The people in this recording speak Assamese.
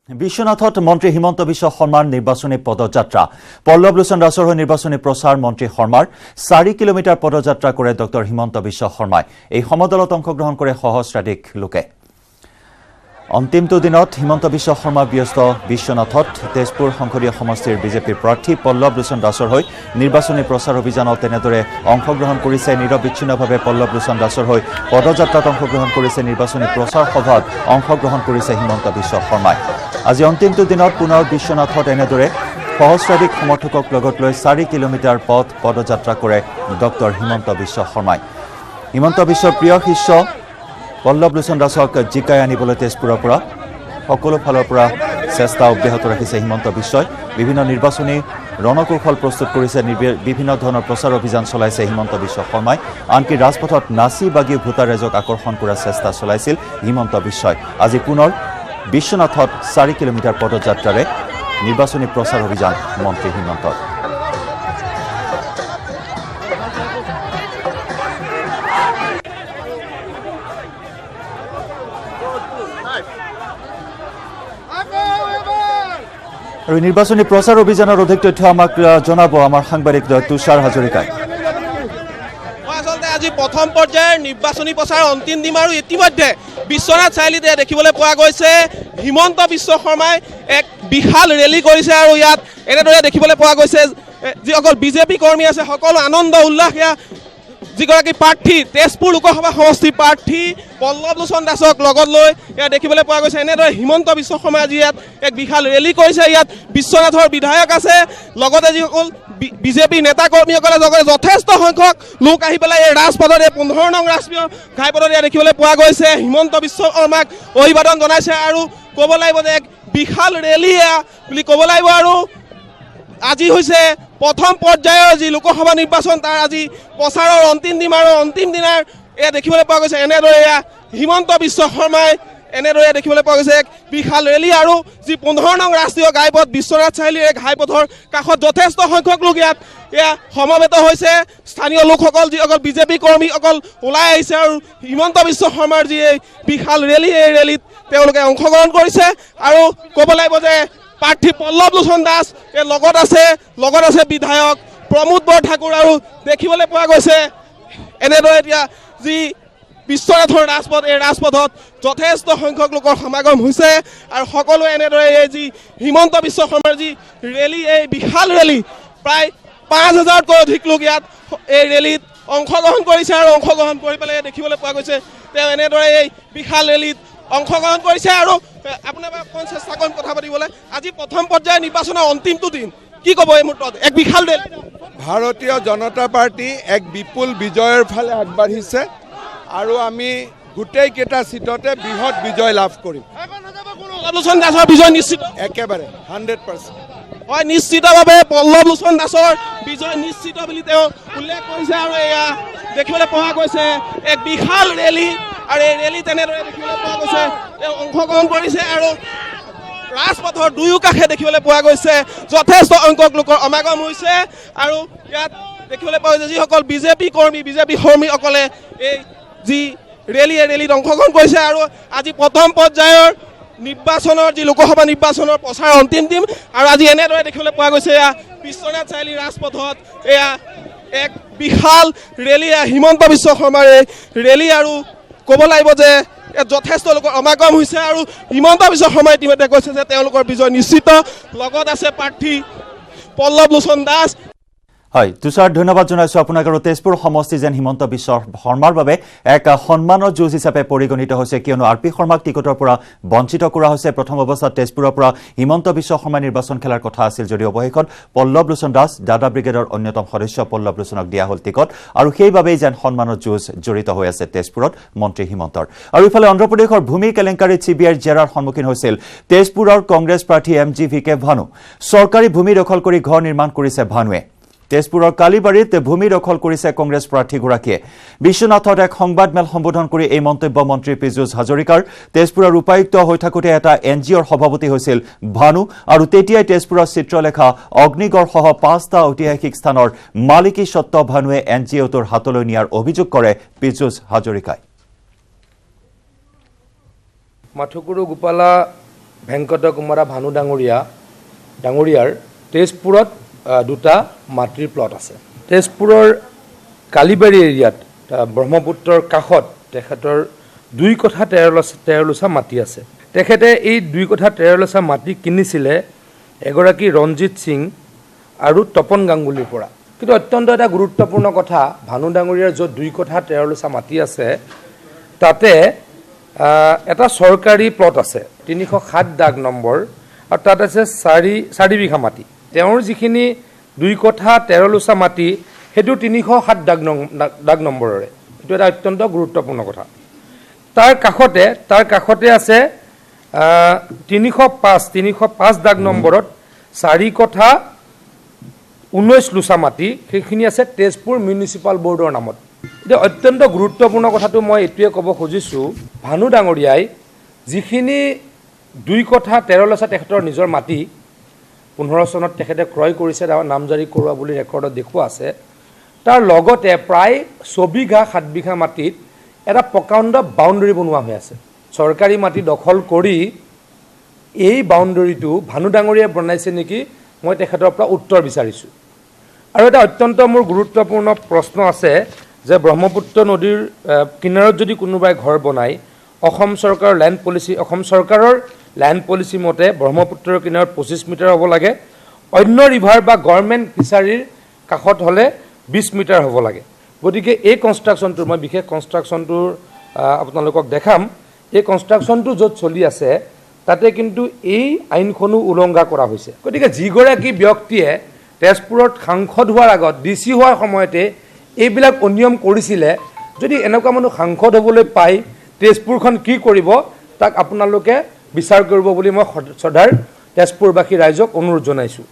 বিশ্বনাথত মন্ত্ৰী হিমন্ত বিশ্ব শৰ্মাৰ নিৰ্বাচনী পদযাত্ৰা পল্লৱ লোচন দাসৰ হৈ নিৰ্বাচনী প্ৰচাৰ মন্ত্ৰী শৰ্মাৰ 4 কিলোমিটাৰ পদযাত্ৰা কৰে ডক্টৰ হিমন্ত বিশ্ব শৰ্মাই এই সমদলত অংশগ্ৰহণ কৰে সহস্ৰাধিক লোকে অন্তিমটো দিনত হিমন্ত বিশ্ব শৰ্মা ব্যস্ত বিশ্বনাথত তেজপুৰ সংসদীয় সমষ্টিৰ বিজেপিৰ প্ৰাৰ্থী পল্লৱ লোচন দাসৰ হৈ নিৰ্বাচনী প্ৰচাৰ অভিযানত তেনেদৰে অংশগ্ৰহণ কৰিছে নিৰবিচ্ছিন্নভাৱে পল্লৱ লোচন দাসৰ হৈ পদযাত্ৰাত অংশগ্ৰহণ কৰিছে নিৰ্বাচনী প্ৰচাৰ সভাত অংশগ্ৰহণ কৰিছে হিমন্ত বিশ্ব শৰ্মাই আজি অন্তিমটো দিনত পুনৰ বিশ্বনাথত এনেদৰে সহস্ৰাধিক সমৰ্থকক লগত লৈ 4 কিলোমিটাৰ পদযাত্ৰা কৰে ডক্টৰ হিমন্ত বিশ্ব শৰ্মাই হিমন্ত বিশ্বৰ প্ৰিয় শিষ্য পল্লৱ লোচন দাসক জিকাই আনিবলৈ তেজপুৰৰ পৰা সকলো ফালৰ পৰা চেষ্টা অব্যাহত ৰাখিছে হিমন্ত বিশ্বই বিভিন্ন নিৰ্বাচনী ৰণকৌশল প্ৰস্তুত কৰিছে বিভিন্ন ধৰণৰ প্ৰচাৰ অভিযান চলাইছে হিমন্ত বিশ্ব শৰ্মাই আনকি ৰাজপথত নাচি বাগি ভোটাৰ ৰাইজক আকৰ্ষণ কৰাৰ চেষ্টা চলাইছিল হিমন্ত বিশ্বই আজি পুনৰ বিশ্বনাথত 4 কিলোমিটাৰ পদযাত্ৰাৰে নিৰ্বাচনী প্ৰচাৰ অভিযান মন্ত্ৰী হিমন্তৰ আৰু নিৰ্বাচনী প্ৰচাৰ অভিযানৰ অধিক তথ্য আমাক জনাব আমাৰ সাংবাদিক তুষাৰ হাজৰিকাই আচলতে আজি প্ৰথম পৰ্যায়ৰ নিৰ্বাচনী প্ৰচাৰ অন্তিম দিন আৰু ইতিমধ্যে বিশ্বনাথ চাৰিআলিতে দেখিবলৈ পোৱা গৈছে হিমন্ত বিশ্ব শৰ্মাই এক বিশাল ৰেলী কৰিছে আৰু ইয়াত এনেদৰে দেখিবলৈ পোৱা গৈছে যিসকল বিজেপি কৰ্মী আছে সকলো আনন্দ উল্লাস যিগৰাকী প্ৰাৰ্থী তেজপুৰ লোকসভা সমষ্টিৰ প্ৰাৰ্থী পল্লৱ লোচন দাসক লগত লৈ ইয়াত দেখিবলৈ পোৱা গৈছে এনেদৰে হিমন্ত বিশ্ব শৰ্মাই আজি ইয়াত এক বিশাল ৰেলী কৰিছে ইয়াত বিশ্বনাথৰ বিধায়ক আছে লগতে যিসকল বিজেপি নেতা কৰ্মীসকলে যথেষ্ট সংখ্যক লোক আহি পেলাই এই ৰাজপথত 15 নং ৰাষ্ট্ৰীয় ঘাইপথত ইয়াত দেখিবলৈ পোৱা গৈছে হিমন্ত বিশ্ব শৰ্মাক অভিবাদন জনাইছে আৰু ক'ব লাগিব যে এক বিশাল ৰেলী বুলি ক'ব লাগিব আৰু আজি হৈছে প্ৰথম পৰ্যায়ৰ যি লোকসভা নিৰ্বাচন তাৰ আজি প্ৰচাৰৰ অন্তিম দিন আৰু অন্তিম দিনাৰ এয়া দেখিবলৈ পোৱা গৈছে এনেদৰে হিমন্ত বিশ্ব শৰ্মাই এনেদৰে দেখিবলৈ পোৱা গৈছে এক বিশাল ৰেলী আৰু যি 15 নং ৰাষ্ট্ৰীয় ঘাইপথ বিশ্বনাথ চাৰিআলিৰ ঘাইপথৰ কাষত যথেষ্ট সংখ্যক লোক ইয়াত সমবেত হৈছে স্থানীয় লোকসকল যিসকল বিজেপি কৰ্মীসকল ওলাই আহিছে আৰু হিমন্ত বিশ্ব শৰ্মাৰ যি এই বিশাল ৰেলী এই ৰেলীত তেওঁলোকে অংশগ্ৰহণ কৰিছে আৰু ক'ব লাগিব যে প্ৰাৰ্থী পল্লৱ লোচন দাস লগত আছে বিধায়ক প্ৰমোদ বৰঠাকুৰ আৰু দেখিবলৈ পোৱা গৈছে এনেদৰে এতিয়া যি বিশ্বনাথৰ ৰাজপথ এই ৰাজপথত যথেষ্ট সংখ্যক লোকৰ সমাগম হৈছে আৰু সকলোৱে এনেদৰে এই যি হিমন্ত বিশ্ব শৰ্মাৰ যি ৰেলী এই বিশাল ৰেলী প্ৰায় 5000তকৈ অধিক লোক ইয়াত এই ৰেলীত অংশগ্ৰহণ কৰিছে আৰু অংশগ্ৰহণ কৰি পেলাই দেখিবলৈ পোৱা গৈছে তেওঁ এনেদৰে এই বিশাল ৰেলীত অংশগ্ৰহণ কৰিছে আৰু আপোনাৰ অকণ চেষ্টা কৰিম কথা পাতিবলৈ আজি প্ৰথম পৰ্যায়ৰ নিৰ্বাচনৰ অন্তিমটো দিন কি ক'ব এই মুহূৰ্তত এক বিশাল ৰেলী ভাৰতীয় জনতা পাৰ্টি এক বিপুল বিজয়ৰ ফালে আগবাঢ়িছে আৰু আমি গোটেই কেইটা সিটতে বৃহৎ বিজয় লাভ কৰিম লোচন দাসৰ বিজয় নিশ্চিত একেবাৰে 100% হয় নিশ্চিতভাৱে পল্লৱ লোচন দাসৰ বিজয় নিশ্চিত বুলি তেওঁ উল্লেখ কৰিছে আৰু এয়া দেখিবলৈ পোৱা গৈছে এক বিশাল ৰেলী আৰু এই ৰেলী তেনেদৰে দেখিবলৈ পোৱা গৈছে তেওঁ অংশগ্ৰহণ কৰিছে আৰু ৰাজপথৰ দুয়ো কাষে দেখিবলৈ পোৱা গৈছে যথেষ্ট সংখ্যক লোকৰ সমাগম হৈছে আৰু ইয়াত দেখিবলৈ পোৱা গৈছে যিসকল বিজেপি কৰ্মীসকলে এই যি ৰেলীত অংশগ্ৰহণ কৰিছে আৰু আজি প্ৰথম পৰ্যায়ৰ নিৰ্বাচনৰ যি লোকসভা নিৰ্বাচনৰ প্ৰচাৰ অন্তিম দিন আৰু আজি এনেদৰে দেখিবলৈ পোৱা গৈছে এয়া বিশ্বনাথ চাৰিআলি ৰাজপথত এয়া এক বিশাল ৰেলী হিমন্ত বিশ্ব শৰ্মাৰ ৰেলী আৰু ক'ব লাগিব যে যথেষ্ট লোকৰ সমাগম হৈছে আৰু হিমন্ত বিশ্ব শৰ্মাই ইতিমধ্যে কৈছে যে তেওঁলোকৰ বিজয় নিশ্চিত লগত আছে প্ৰাৰ্থী পল্লৱ লোচন দাস হয় তুষাৰ ধন্যবাদ জনাইছো আপোনাক আৰু তেজপুৰ সমষ্টি যেন হিমন্ত বিশ্ব শৰ্মাৰ বাবে এক সন্মানৰ যুঁজ হিচাপে পৰিগণিত হৈছে কিয়নো আৰপি শৰ্মাক টিকটৰ পৰা বঞ্চিত কৰা হৈছে প্ৰথম অৱস্থাত তেজপুৰৰ পৰা হিমন্ত বিশ্ব শৰ্মা নিৰ্বাচন খেলাৰ কথা আছিল যদিও অৱশেষত পল্লৱ লোচন দাস দাদা ব্ৰিগেডৰ অন্যতম সদস্য পল্লৱ লোচনক দিয়া হ'ল টিকট আৰু সেইবাবেই যেন সন্মানৰ যুঁজ জড়িত হৈ আছে তেজপুৰত মন্ত্ৰী হিমন্তৰ আৰু ইফালে অন্ধ্ৰপ্ৰদেশৰ ভূমি কেলেংকাৰীত চিবিআইৰ জেৰাৰ সন্মুখীন হৈছিল তেজপুৰৰ কংগ্ৰেছ প্ৰাৰ্থী MGVK ভানু চৰকাৰী ভূমি দখল কৰি ঘৰ নিৰ্মাণ কৰিছে ভানুৱে তেজপুৰৰ কালিবাৰীত ভূমি দখল কৰিছে কংগ্ৰেছ প্ৰাৰ্থীগৰাকীয়ে বিশ্বনাথত এক সংবাদমেল সম্বোধন কৰি এই মন্তব্য মন্ত্ৰী পীযুষ হাজৰিকাৰ তেজপুৰৰ উপায়ুক্ত হৈ থাকোতে এটা NGOৰ সভাপতি হৈছিল ভানু আৰু তেতিয়াই তেজপুৰৰ চিত্ৰলেখা অগ্নিগড় সহ 5টা ঐতিহাসিক স্থানৰ মালিকী স্বত্ব ভানুৱে NGOটোৰ হাতলৈ নিয়াৰ অভিযোগ কৰে পীযুষ হাজৰিকাই মাথুকুৰু গোপালা ভেংকট কুমাৰা ভানু ডাঙৰীয়াৰ তেজপুৰত দুটা মাটিৰ প্লট আছে। তেজপুৰৰ কালিবাৰী এৰিয়াত ব্ৰহ্মপুত্ৰৰ কাষত তেখেতৰ 2 কঠা 13 লোচা মাটি আছে। তেখেতে এই 2 কঠা 13 লোচা মাটি কিনিছিলে এগৰাকী ৰঞ্জিত সিং আৰু তপন গাংগুলীৰ পৰা। কিন্তু অত্যন্ত এটা গুৰুত্বপূৰ্ণ কথা, ভানু ডাঙৰীয়াৰ য'ত 2 কঠা 13 লোচা মাটি আছে তাতে এটা চৰকাৰী প্লট আছে 307 দাগ নম্বৰ, আৰু তাত আছে 4 বিঘা মাটি। তেওঁৰ যিখিনি 2 কঠা 13 লোচা মাটি সেইটো 307 দাগ নম্বৰৰে। এইটো এটা অত্যন্ত গুৰুত্বপূৰ্ণ কথা। তাৰ কাষতে আছে 305 দাগ নম্বৰত 4 কঠা 19 লোচা মাটি, সেইখিনি আছে তেজপুৰ মিউনিচিপাল বৰ্ডৰ নামত। এতিয়া অত্যন্ত গুৰুত্বপূৰ্ণ কথাটো মই এইটোৱে ক'ব খুজিছোঁ, ভানু ডাঙৰীয়াই যিখিনি 2 কঠা 13 লোচা তেখেতৰ নিজৰ মাটি 15 চনত তেখেতে ক্ৰয় কৰিছে, নামজাৰি কৰোৱা বুলি ৰেকৰ্ডত দেখুওৱা আছে, তাৰ লগতে প্ৰায় 6 বিঘা 7 বিঘা মাটিত এটা প্ৰকাণ্ড বাউণ্ডেৰী বনোৱা হৈ আছে। চৰকাৰী মাটি দখল কৰি এই বাউণ্ডেৰীটো ভানু ডাঙৰীয়াই বনাইছে নেকি, মই তেখেতৰ পৰা উত্তৰ বিচাৰিছোঁ। আৰু এটা অত্যন্ত মোৰ গুৰুত্বপূৰ্ণ প্ৰশ্ন আছে যে ব্ৰহ্মপুত্ৰ নদীৰ কিনাৰত যদি কোনোবাই ঘৰ বনায়, অসম চৰকাৰৰ লেণ্ড পলিচি মতে ব্ৰহ্মপুত্ৰৰ কিনাৰত 25 মিটাৰ হ'ব লাগে, অন্য ৰিভাৰ বা গভৰ্ণমেণ্ট ফিচাৰীৰ কাষত হ'লে 20 মিটাৰ হ'ব লাগে। গতিকে এই কনষ্ট্ৰাকশ্যনটো, মই বিশেষ কনষ্ট্ৰাকশ্যনটোৰ আপোনালোকক দেখাম, এই কনষ্ট্ৰাকশ্যনটো য'ত চলি আছে তাতে কিন্তু এই আইনখনো উলংঘা কৰা হৈছে। গতিকে যিগৰাকী ব্যক্তিয়ে তেজপুৰত সাংসদ হোৱাৰ আগত DC হোৱাৰ সময়তে এইবিলাক অনিয়ম কৰিছিলে, যদি এনেকুৱা মানুহ সাংসদ হ'বলৈ পায় তেজপুৰখন কি কৰিব তাক আপোনালোকে বিচাৰ কৰিব বুলি মই শ্ৰদ্ধাৰ তেজপুৰবাসী ৰাইজক অনুৰোধ জনাইছোঁ।